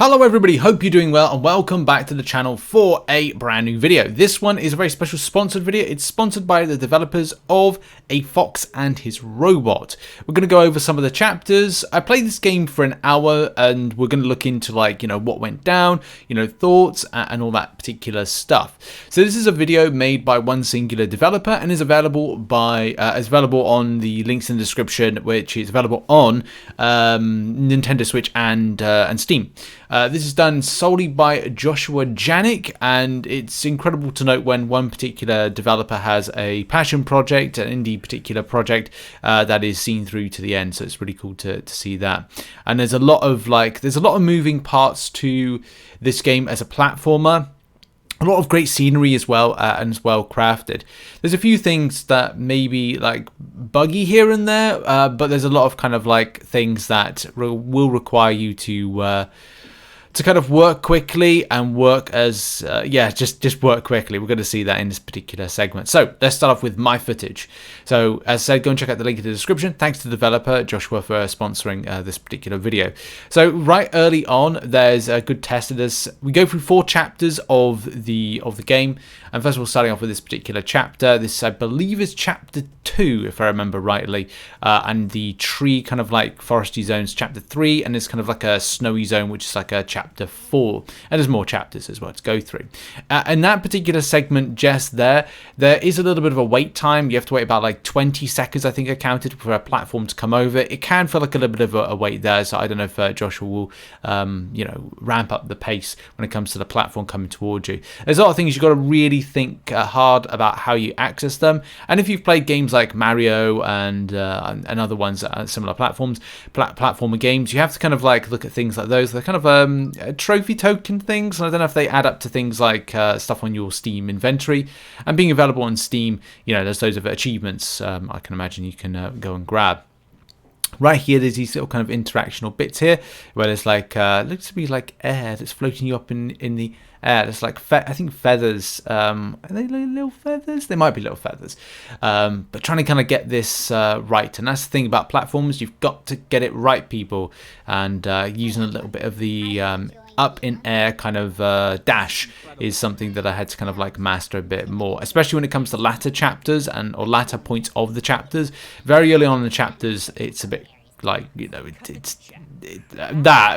Hello everybody, hope you're doing well and welcome back to the channel for a brand new video. This one is a very special sponsored video. It's sponsored by the developers of A Fox and His Robot. We're going to go over some of the chapters. I played this game for an hour and we're going to look into what went down, thoughts and all that particular stuff. So this is a video made by one singular developer and is available on the links in the description, which is available on Nintendo Switch and Steam. This is done solely by Joshua Janik, and it's incredible to note when one particular developer has a passion project, an indie particular project that is seen through to the end. So it's really cool to see that. And there's a lot of moving parts to this game as a platformer. A lot of great scenery as well, and it's well crafted. There's a few things that may be buggy here and there, but there's a lot of things that will require you to kind of work quickly and work as just work quickly. We're going to see that in this particular segment. So let's start off with my footage. So as I said, go and check out the link in the description. Thanks to the developer Joshua for sponsoring this particular video. So right early on, there's a good test of this. We go through 4 chapters of the game, and first of all, starting off with this particular chapter. This, I believe, is chapter 2, if I remember rightly, and the tree kind of foresty zones chapter 3, and there's kind of a snowy zone, which is a chapter 4, and there's more chapters as well to go through. In that particular segment just there is a little bit of a wait time. You have to wait about 20 seconds, I think I counted, for a platform to come over. It can feel like a little bit of a wait there, so I don't know if Joshua will ramp up the pace when it comes to the platform coming towards you. There's a lot of things you've got to really think hard about how you access them, and if you've played games like Mario and other ones similar platformer games, you have to kind of look at things like those. They're kind of trophy token things, and I don't know if they add up to things like stuff on your Steam inventory, and being available on Steam, there's loads of achievements I can imagine you can go and grab. Right here, there's these little kind of interactional bits here where there's looks to be air that's floating you up in the air. There's I think feathers. Are they little feathers? They might be little feathers. But trying to kind of get this right, and that's the thing about platforms. You've got to get it right, people. And using a little bit of the up in air kind of dash is something that I had to kind of master a bit more, especially when it comes to latter chapters or latter points of the chapters. Very early on in the chapters, it's a bit that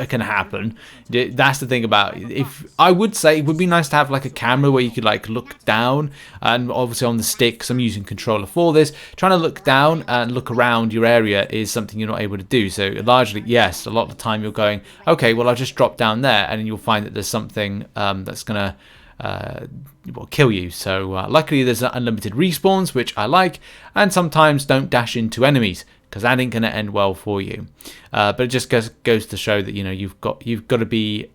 can happen. That's the thing about it. If I would say it would be nice to have a camera where you could look down, and obviously on the stick, because I'm using controller for this, trying to look down and look around your area is something you're not able to do. So largely, yes, a lot of the time you're going, okay, well I'll just drop down there, and then you'll find that there's something that's gonna kill you. So luckily there's unlimited respawns, which I like, and sometimes don't dash into enemies, because that ain't going to end well for you. But it just goes to show that you've got to be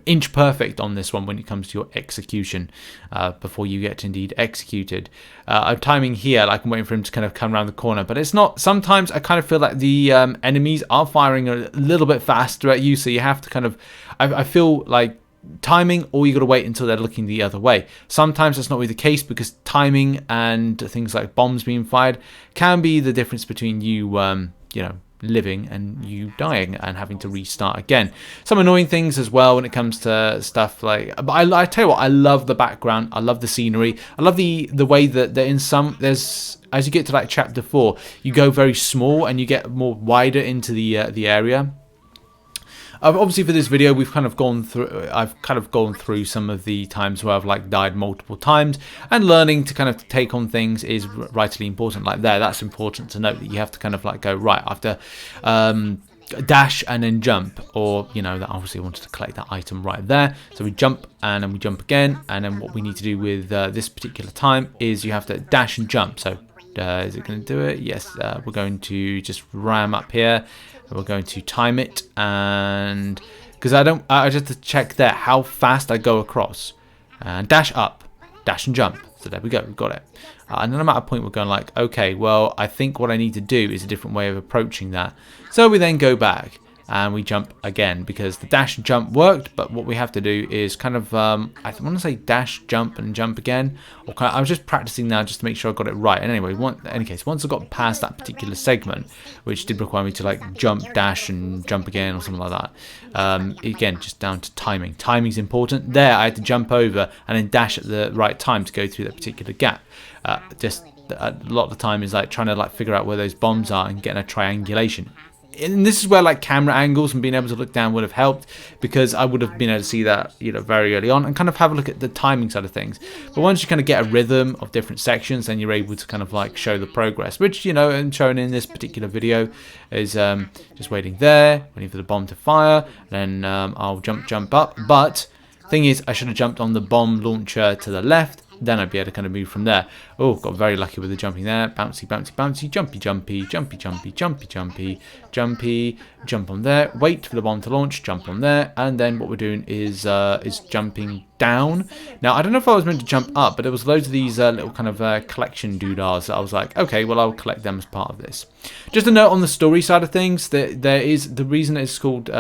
inch perfect on this one when it comes to your execution before you get indeed executed. I'm timing here, I'm waiting for him to kind of come around the corner, but it's not. Sometimes I kind of feel like the enemies are firing a little bit faster at you, so you have to kind of. I feel like timing, or you got to wait until they're looking the other way. Sometimes that's not really the case, because timing and things like bombs being fired can be the difference between you living and you dying and having to restart again. Some annoying things as well when it comes to stuff but I tell you what, I love the background, I love the scenery, I love the way that there's as you get to chapter 4, you go very small and you get more wider into the area. Obviously for this video, I've kind of gone through some of the times where I've died multiple times, and learning to kind of take on things is vitally important. That's important to note, that you have to kind of go right after dash and then jump, or that obviously I wanted to collect that item right there, so we jump and then we jump again, and then what we need to do with this particular time is you have to dash and jump. So is it going to do it? Yes. We're going to just ram up here. We're going to time it, and because I just have to check there how fast I go across, and dash up, dash and jump. So there we go, we've got it. And then I'm at a point we're going okay, well I think what I need to do is a different way of approaching that. So we then go back, and we jump again, because the dash and jump worked, but what we have to do is kind of I want to say dash, jump, and jump again, or I was just practicing now just to make sure I got it right. And anyway, in any case, once I got past that particular segment, which did require me to like jump, dash, and jump again or something like that, again, just down to timing. Timing's important. There I had to jump over and then dash at the right time to go through that particular gap. Just a lot of the time is like trying to like figure out where those bombs are and getting a triangulation. And this is where like camera angles and being able to look down would have helped, because I would have been able to see that, you know, very early on and kind of have a look at the timing side of things. But once you kind of get a rhythm of different sections, then you're able to kind of like show the progress, which, you know, and shown in this particular video is just waiting there, waiting for the bomb to fire, then I'll jump up. But thing is, I should have jumped on the bomb launcher to the left, then I'd be able to kind of move from there. Oh, got very lucky with the jumping there. Bouncy, bouncy, bouncy, jumpy, jumpy, jumpy, jumpy, jumpy, jumpy, jumpy, jump on there, wait for the bomb to launch, jump on there, and then what we're doing is jumping down. Now, I don't know if I was meant to jump up, but there was loads of these little kind of collection doodahs that I was like, okay, well, I'll collect them as part of this. Just a note on the story side of things, that there is, the reason it's called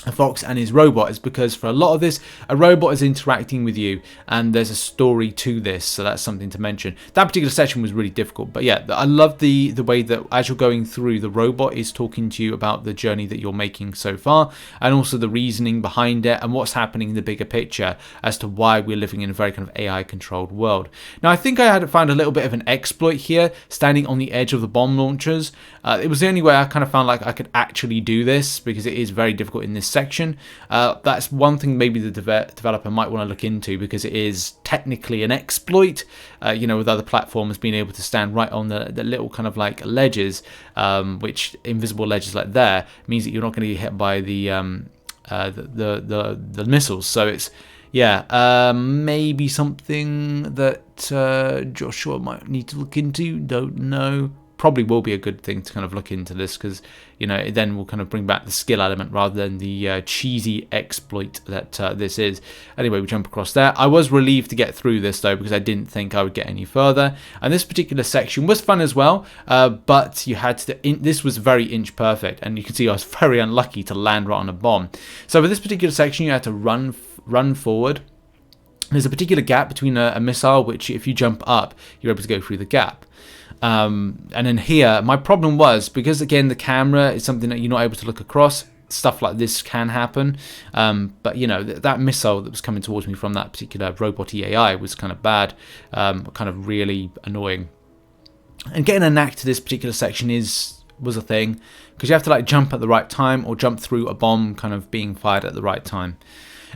a fox and his robot is because for a lot of this, a robot is interacting with you and there's a story to this, so that's something to mention. That particular section was really difficult, but yeah, I love the way that as you're going through, the robot is talking to you about the journey that you're making so far, and also the reasoning behind it and what's happening in the bigger picture as to why we're living in a very kind of AI controlled world. Now, I think I had found a little bit of an exploit here, standing on the edge of the bomb launchers. It was the only way I kind of found like I could actually do this, because it is very difficult in this section. That's one thing maybe the developer might want to look into, because it is technically an exploit, you know, with other platforms being able to stand right on the little kind of like ledges, which invisible ledges like there means that you're not going to get hit by the missiles. So it's, yeah, maybe something that Joshua might need to look into, don't know. Probably will be a good thing to kind of look into this, because, you know, it then will kind of bring back the skill element rather than the cheesy exploit that this is. Anyway, we jump across there. I was relieved to get through this though, because I didn't think I would get any further, and this particular section was fun as well, but you had to this was very inch perfect, and you can see I was very unlucky to land right on a bomb. So for this particular section, you had to run forward. There's a particular gap between a missile, which if you jump up, you're able to go through the gap. And then here, my problem was, because again the camera is something that you're not able to look across, stuff like this can happen, but you know, that missile that was coming towards me from that particular robot AI was kind of bad, kind of really annoying. And getting a knack to this particular section was a thing, because you have to like jump at the right time, or jump through a bomb kind of being fired at the right time.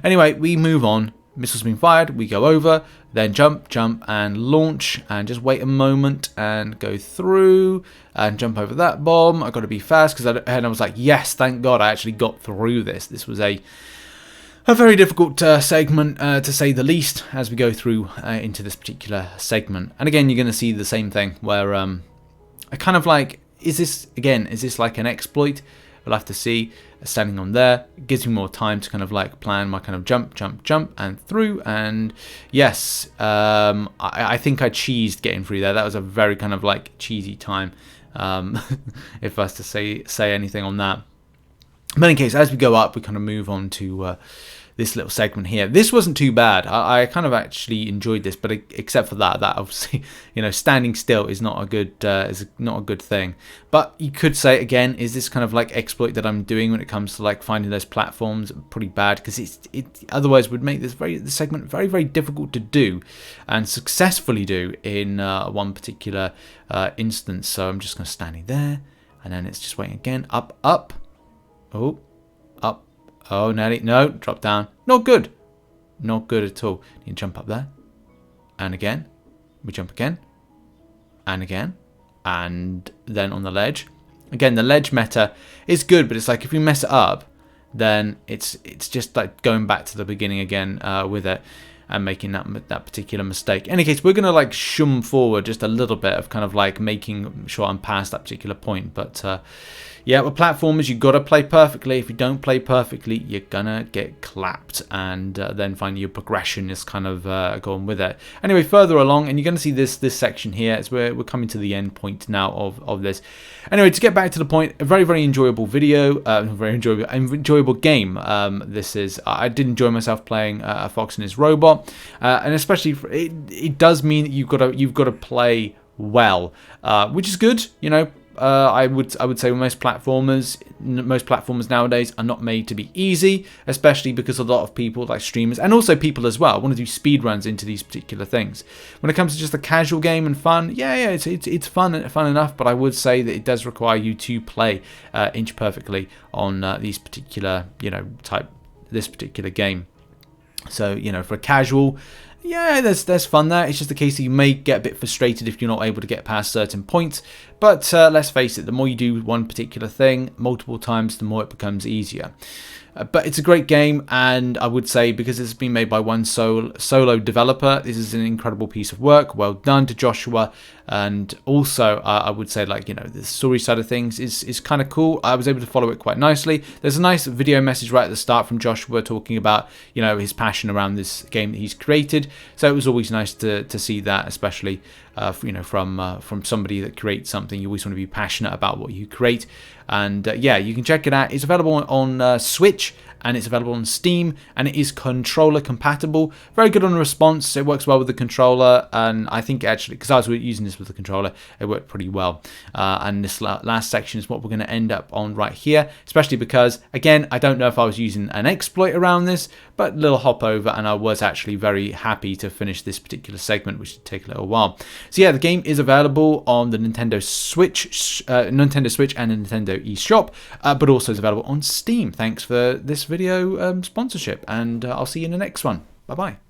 Anyway, we move on. Missiles being fired, we go over, then jump, and launch, and just wait a moment and go through and jump over that bomb. I got to be fast, because I was like, yes, thank God I actually got through this. This was a very difficult segment, to say the least, as we go through into this particular segment. And again, you're going to see the same thing where I kind of like, is this like an exploit? We'll have to see. Standing on there, it gives me more time to kind of like plan my kind of jump and through. And yes, I think I cheesed getting through there. That was a very kind of like cheesy time, if I was to say anything on that. But in any case, as we go up, we kind of move on to this little segment here. This wasn't too bad. I kind of actually enjoyed this, but except for that obviously, you know, standing still is not a good thing. But you could say again, is this kind of like exploit that I'm doing when it comes to like finding those platforms pretty bad, because it otherwise would make this segment very, very difficult to do and successfully do in one particular instance. So I'm just going to standing there, and then it's just waiting again. Up, oh, up. Oh, Nelly, no, drop down. Not good. Not good at all. You can jump up there. And again. We jump again. And again. And then on the ledge. Again, the ledge meta is good, but it's like if you mess it up, then it's just like going back to the beginning again with it. and making that particular mistake. In any case, we're going to like shum forward just a little bit of kind of like making sure I'm past that particular point. But yeah, with platformers, you got to play perfectly. If you don't play perfectly, you're gonna get clapped, and then find your progression is kind of going with it. Anyway, further along, and you're going to see this section here as we're coming to the end point now of this. Anyway, to get back to the point, a very enjoyable video, very enjoyable game. This is. I did enjoy myself playing a Fox and his robot, and especially it does mean that you've got to play well, which is good, you know. I would say most platformers nowadays are not made to be easy, especially because a lot of people, like streamers and also people as well, want to do speed runs into these particular things. When it comes to just a casual game and fun, yeah, it's fun enough, but I would say that it does require you to play inch perfectly on these particular, you know, this particular game. So, you know, for a casual, yeah, there's fun there. It's just the case that you may get a bit frustrated if you're not able to get past certain points. But let's face it, the more you do one particular thing multiple times, the more it becomes easier. But it's a great game, and I would say because it's been made by one solo developer, this is an incredible piece of work. Well done to Joshua. And also, I would say, like, you know, the story side of things is kind of cool. I was able to follow it quite nicely. There's a nice video message right at the start from Joshua talking about, you know, his passion around this game that he's created. So it was always nice to see that, especially you know, from somebody that creates something. You always want to be passionate about what you create. And yeah, you can check it out. It's available on Switch, and it's available on Steam, and it is controller compatible. Very good on the response. It works well with the controller, and I think actually, because I was using this with the controller, it worked pretty well. And this last section is what we're going to end up on right here, especially because, again, I don't know if I was using an exploit around this, but a little hop over, and I was actually very happy to finish this particular segment, which did take a little while. So yeah, the game is available on the Nintendo Switch and the Nintendo eShop, but also is available on Steam. Thanks for this video sponsorship, and I'll see you in the next one. Bye bye.